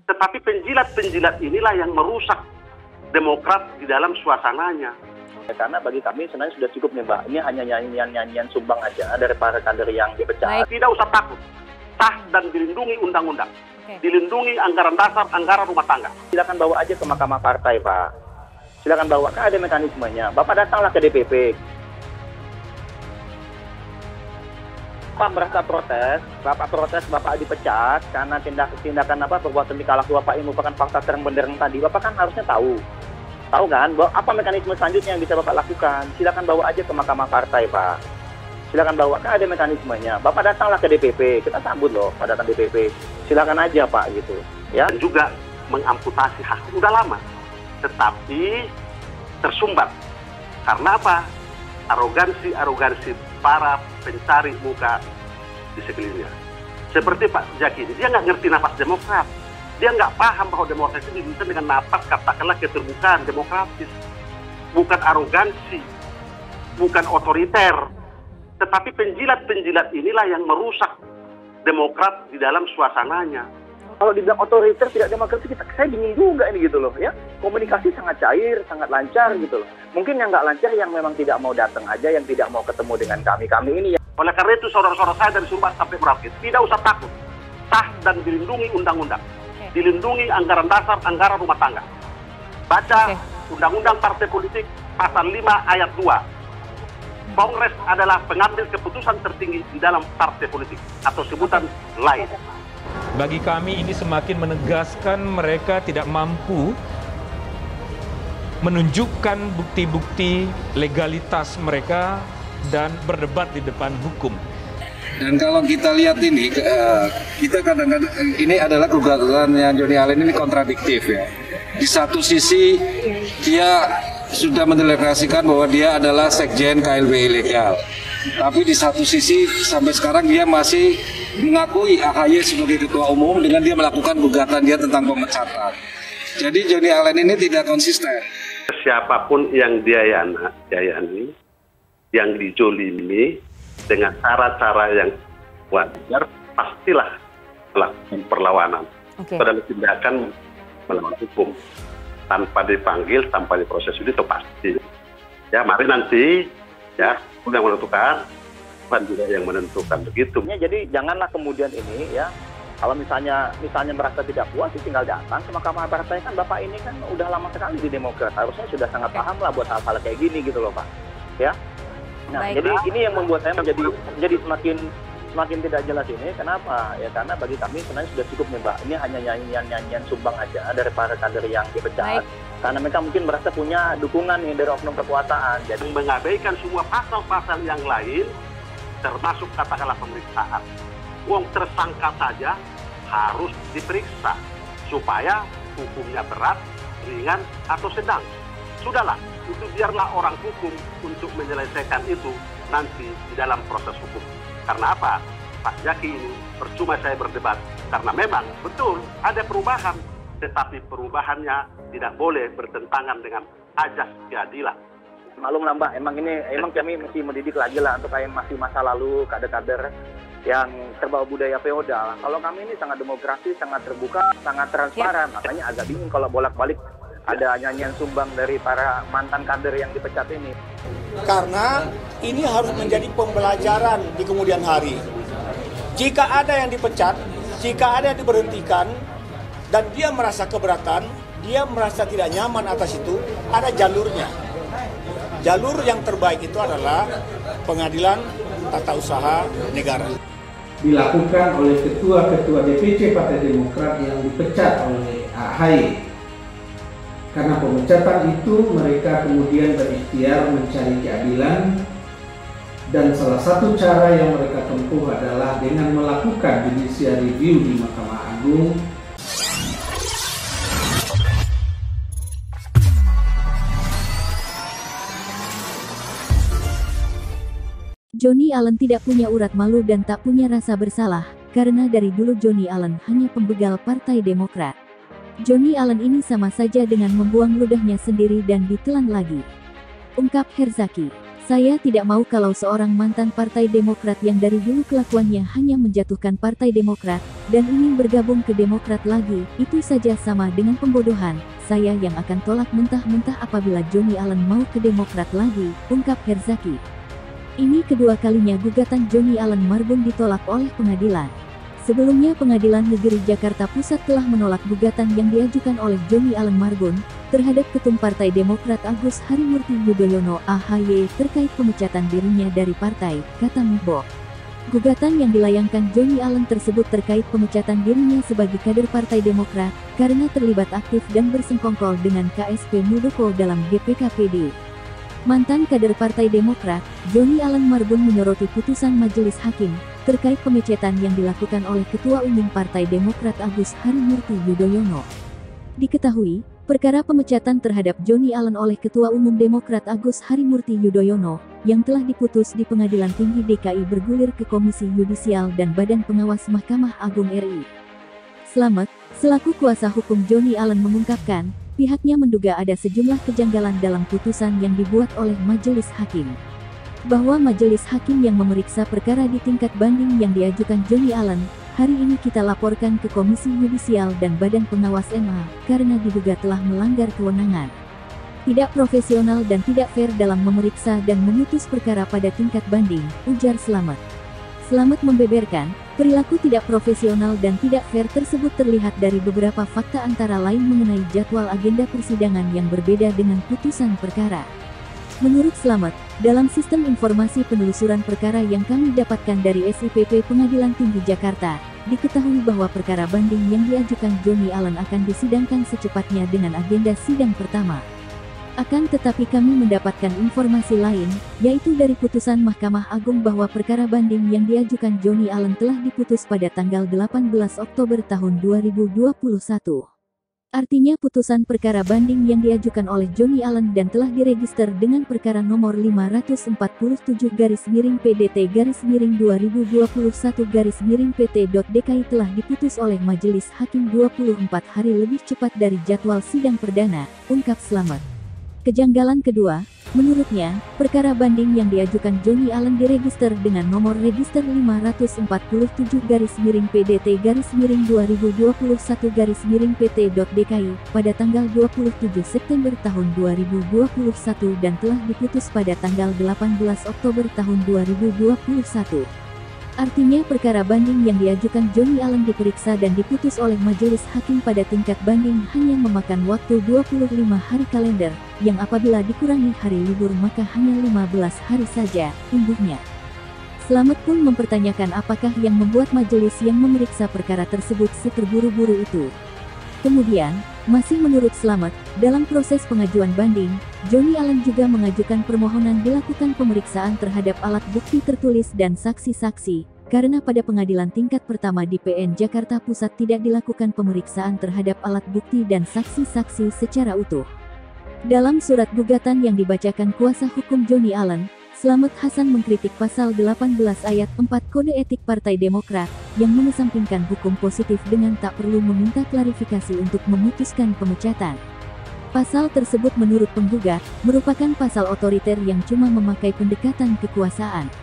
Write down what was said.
Tetapi penjilat-penjilat inilah yang merusak Demokrat di dalam suasananya. Karena bagi kami sebenarnya sudah cukup nih Mbak. Ini hanya nyanyian sumbang aja dari para kader yang dipecat. Tidak usah takut. Sah dan dilindungi undang-undang. Dilindungi anggaran dasar, anggaran rumah tangga. Silakan bawa aja ke Mahkamah Partai, Pak. Silakan bawa, kan ada mekanismenya. Bapak datanglah ke DPP. Bapak merasa protes, Bapak dipecat karena tindakan perbuatan di kala Bapak ini merupakan fakta terang benderang tadi. Bapak kan harusnya tahu kan bahwa apa mekanisme selanjutnya yang bisa Bapak lakukan. Silakan bawa aja ke Mahkamah Partai, Pak. Silakan bawa, kan ada mekanismenya. Bapak datanglah ke DPP, kita sambut loh Pak datang DPP. Silakan aja Pak gitu. Ya. Dan juga mengamputasi hak udah lama, tetapi tersumbat. Karena apa? Arogansi para pencari muka di sekelilingnya. Seperti Pak Jaki, dia nggak ngerti nafas Demokrat. Dia nggak paham bahwa demokrasi itu dibutuhkan dengan nafas, katakanlah keterbukaan demokratis. Bukan arogansi, bukan otoriter. Tetapi penjilat-penjilat inilah yang merusak Demokrat di dalam suasananya. Kalau dibilang otoriter tidak demokratis, saya bingung juga ini gitu loh ya. Komunikasi sangat cair, sangat lancar gitu loh. Mungkin yang nggak lancar yang memang tidak mau datang aja, yang tidak mau ketemu dengan kami ini. Oleh karena itu saudara-saudara saya dari Sumbar sampai Merauke, tidak usah takut. Sah dan dilindungi undang-undang. Dilindungi anggaran dasar, anggaran rumah tangga. Baca Undang-Undang Partai Politik pasal 5 ayat 2. Kongres adalah pengambil keputusan tertinggi di dalam partai politik atau sebutan lain. Bagi kami ini semakin menegaskan mereka tidak mampu menunjukkan bukti-bukti legalitas mereka dan berdebat di depan hukum. Dan kalau kita lihat ini, kita kadang-kadang ini adalah gugatannya Johnny Allen ini kontradiktif ya. Di satu sisi dia sudah mendeklarasikan bahwa dia adalah sekjen KLB ilegal. Tapi di satu sisi sampai sekarang dia masih mengakui AHY sebagai ketua umum dengan dia melakukan gugatan dia tentang pemecatan. Jadi Johnny Allen ini tidak konsisten. Siapapun yang diayani, yang dijolimi dengan cara-cara yang wajar, pastilah melakukan perlawanan. Itu adalah tindakan melawan hukum. Tanpa dipanggil, tanpa diproses itu pasti. Ya, mari nanti ya, yang menentukan, Tuhan juga yang menentukan begitu. Jadi janganlah kemudian ini ya, kalau misalnya merasa tidak puas, tinggal datang ke Mahkamah Partai. Kan Bapak ini kan udah lama sekali di Demokrat, harusnya sudah sangat paham lah buat hal-hal kayak gini gitu loh Pak. Ya. Nah, jadi ini yang membuat saya menjadi semakin tidak jelas ini. Kenapa? Ya karena bagi kami sebenarnya sudah cukup nih Mbak. Ini hanya nyanyian sumbang aja dari para kader yang dipecat. Karena mereka mungkin merasa punya dukungan nih dari oknum kekuasaan. Jadi mengabaikan semua pasal-pasal yang lain, termasuk katakanlah pemeriksaan. Wong tersangka saja harus diperiksa supaya hukumnya berat, ringan, atau sedang. Sudahlah, itu biarlah orang hukum untuk menyelesaikan itu nanti di dalam proses hukum. Karena apa? Pak Jaki ini percuma saya berdebat. Karena memang betul ada perubahan, tetapi perubahannya tidak boleh bertentangan dengan ajas keadilan. Malum lah Mbak, emang kami mesti mendidik lagi lah untuk kayak masih masa lalu kader-kader yang terbawa budaya feodal. Kalau kami ini sangat demokratis, sangat terbuka, sangat transparan. Makanya agak bingung kalau bolak-balik ada nyanyian sumbang dari para mantan kader yang dipecat ini. Karena ini harus menjadi pembelajaran di kemudian hari. Jika ada yang dipecat, jika ada yang diberhentikan, dan dia merasa keberatan, dia merasa tidak nyaman atas itu, ada jalurnya. Jalur yang terbaik itu adalah pengadilan tata usaha negara. Dilakukan oleh ketua-ketua DPC Partai Demokrat yang dipecat oleh AHY. Karena pemecatan itu mereka kemudian berikhtiar mencari keadilan, dan salah satu cara yang mereka tempuh adalah dengan melakukan judicial review di Mahkamah Agung. Johnny Allen tidak punya urat malu dan tak punya rasa bersalah, karena dari dulu Johnny Allen hanya pembegal Partai Demokrat. Johnny Allen ini sama saja dengan membuang ludahnya sendiri dan ditelan lagi. Ungkap Herzaki. Saya tidak mau kalau seorang mantan Partai Demokrat yang dari dulu kelakuannya hanya menjatuhkan Partai Demokrat, dan ingin bergabung ke Demokrat lagi, itu saja sama dengan pembodohan. Saya yang akan tolak mentah-mentah apabila Joni Allen mau ke Demokrat lagi, ungkap Herzaki. Ini kedua kalinya gugatan Joni Allen Marbun ditolak oleh pengadilan. Sebelumnya Pengadilan Negeri Jakarta Pusat telah menolak gugatan yang diajukan oleh Joni Allen Marbun terhadap Ketum Partai Demokrat Agus Harimurti Yudhoyono (AHY) terkait pemecatan dirinya dari partai, kata Mubo. Gugatan yang dilayangkan Joni Allen tersebut terkait pemecatan dirinya sebagai kader Partai Demokrat karena terlibat aktif dan bersengkongkol dengan KSP Muldoko dalam GPKPD. Mantan kader Partai Demokrat, Joni Allen Marbun menyoroti putusan Majelis Hakim terkait pemecatan yang dilakukan oleh Ketua Umum Partai Demokrat Agus Harimurti Yudhoyono. Diketahui, perkara pemecatan terhadap Joni Allen oleh Ketua Umum Demokrat Agus Harimurti Yudhoyono, yang telah diputus di Pengadilan Tinggi DKI bergulir ke Komisi Yudisial dan Badan Pengawas Mahkamah Agung RI. Slamet, selaku kuasa hukum Joni Allen mengungkapkan, pihaknya menduga ada sejumlah kejanggalan dalam putusan yang dibuat oleh Majelis Hakim. Bahwa Majelis Hakim yang memeriksa perkara di tingkat banding yang diajukan Joni Allen, hari ini kita laporkan ke Komisi Yudisial dan Badan Pengawas MA, karena diduga telah melanggar kewenangan. Tidak profesional dan tidak fair dalam memeriksa dan memutus perkara pada tingkat banding, ujar Slamet. Slamet membeberkan, perilaku tidak profesional dan tidak fair tersebut terlihat dari beberapa fakta antara lain mengenai jadwal agenda persidangan yang berbeda dengan putusan perkara. Menurut Slamet, dalam sistem informasi penelusuran perkara yang kami dapatkan dari SIPP Pengadilan Tinggi Jakarta, diketahui bahwa perkara banding yang diajukan Joni Allen akan disidangkan secepatnya dengan agenda sidang pertama. Akan tetapi kami mendapatkan informasi lain, yaitu dari putusan Mahkamah Agung bahwa perkara banding yang diajukan Joni Allen telah diputus pada tanggal 18 Oktober tahun 2021. Artinya putusan perkara banding yang diajukan oleh Joni Allen dan telah diregister dengan perkara nomor 547-PDT-2021-PT.DKI telah diputus oleh Majelis Hakim 24 hari lebih cepat dari jadwal sidang perdana, ungkap Slamet. Kejanggalan kedua, menurutnya, perkara banding yang diajukan Joni Allen diregister dengan nomor register 547-2021-PT.DKI pada tanggal 27 September tahun 2021 dan telah diputus pada tanggal 18 Oktober tahun 2021. Artinya perkara banding yang diajukan Joni Allen diperiksa dan diputus oleh Majelis Hakim pada tingkat banding hanya memakan waktu 25 hari kalender, yang apabila dikurangi hari libur maka hanya 15 hari saja, imbuhnya. Slamet pun mempertanyakan apakah yang membuat majelis yang memeriksa perkara tersebut seterburu-buru itu. Kemudian, masih menurut Slamet, dalam proses pengajuan banding, Joni Allen juga mengajukan permohonan dilakukan pemeriksaan terhadap alat bukti tertulis dan saksi-saksi, karena pada pengadilan tingkat pertama di PN Jakarta Pusat tidak dilakukan pemeriksaan terhadap alat bukti dan saksi-saksi secara utuh. Dalam surat gugatan yang dibacakan kuasa hukum Joni Allen, Slamet Hasan mengkritik pasal 18 ayat 4 Kode Etik Partai Demokrat, yang mengesampingkan hukum positif dengan tak perlu meminta klarifikasi untuk memutuskan pemecatan. Pasal tersebut menurut penggugat, merupakan pasal otoriter yang cuma memakai pendekatan kekuasaan.